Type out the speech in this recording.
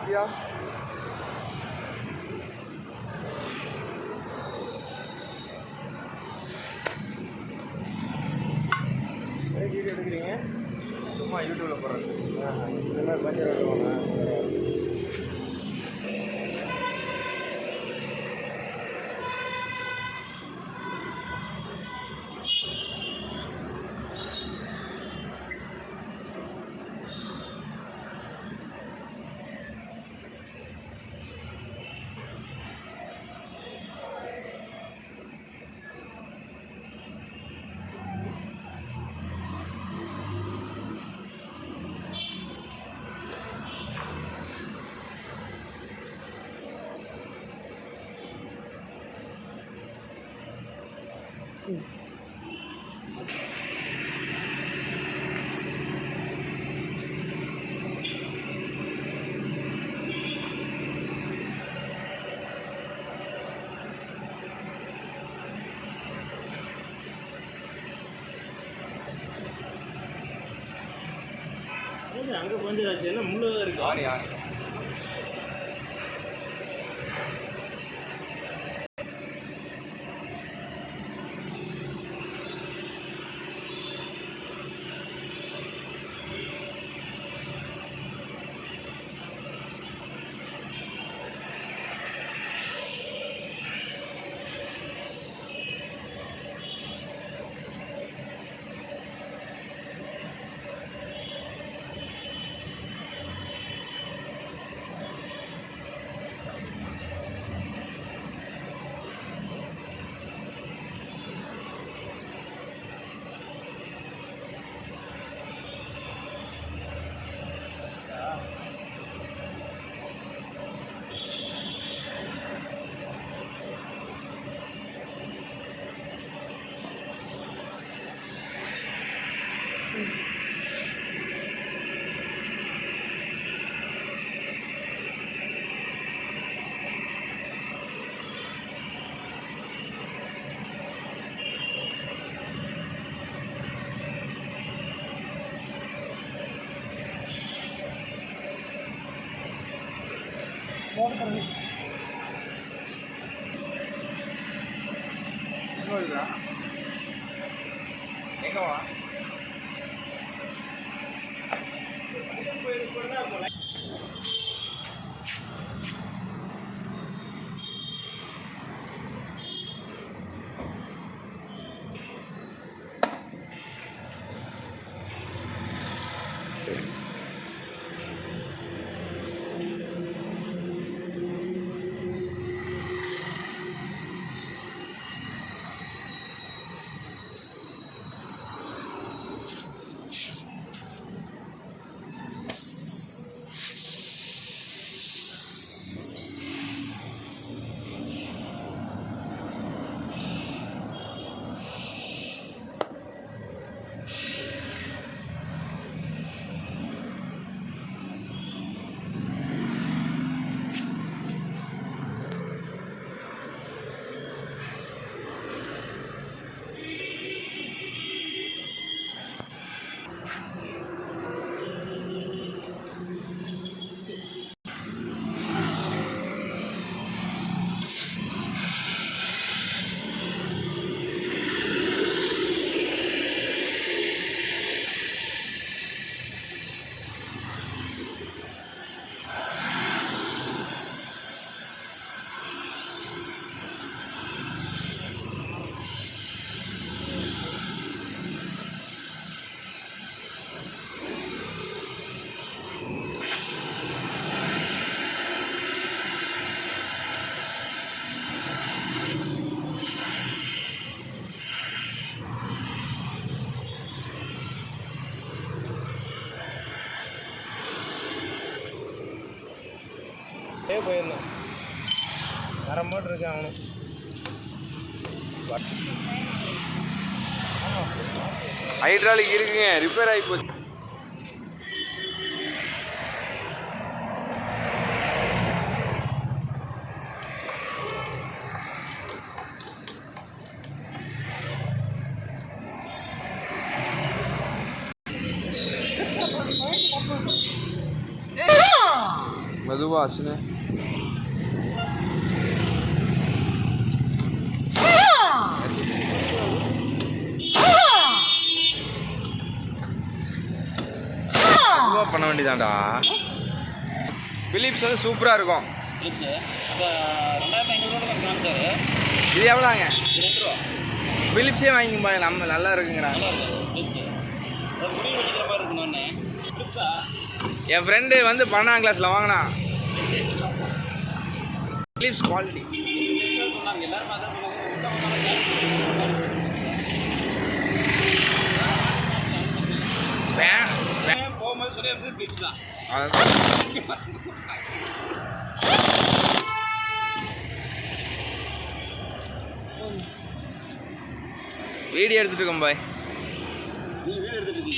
பாத்தியா? வீடியோ எடுக்கிறீங்க? சும்மா யூடியூப்பில் போடுறது. இந்த மாதிரி பஞ்சர் எடுவாங்க. அங்கே பஞ்சராச்சு என்ன முள்ளதாக இருக்கு. ஆணி ஆணி எங்கவா போயிருந்தேன். அரை மோட்டர் இருக்கு அவனும். ஹைட்ராலிக் இருக்குங்க, ரிப்பேர் ஆகி போச்சு. மெதுவாச்சுன்னு பண்ண வேண்டியதான்டா. பிலிப்ஸ் வந்து சூப்பராக இருக்கும். பிலிப்ஸு இப்போ 2500 தான் காமிச்சாரு. இது எவ்வளோங்க? 2 ரூபா. பிலிப்ஸே வாங்கிப்பா, நம்ம நல்லா இருக்குங்கிறாங்க. நல்லா இருக்கும் பிலிப்ஸு. அது முடி வச்சுக்கிற மாதிரி இருக்கணும்னு. பிலிப்ஸா என் ஃப்ரெண்டு வந்து 12ஆம் கிளாஸில் வாங்கினா. பிலிப்ஸ் குவாலிட்டி சொன்னாங்க எல்லாருமே அதான் போகும்போது சொல்லி பிலிப்ஸ் தான். வீடியோ எடுத்துட்டு இருக்கோம் பாய்.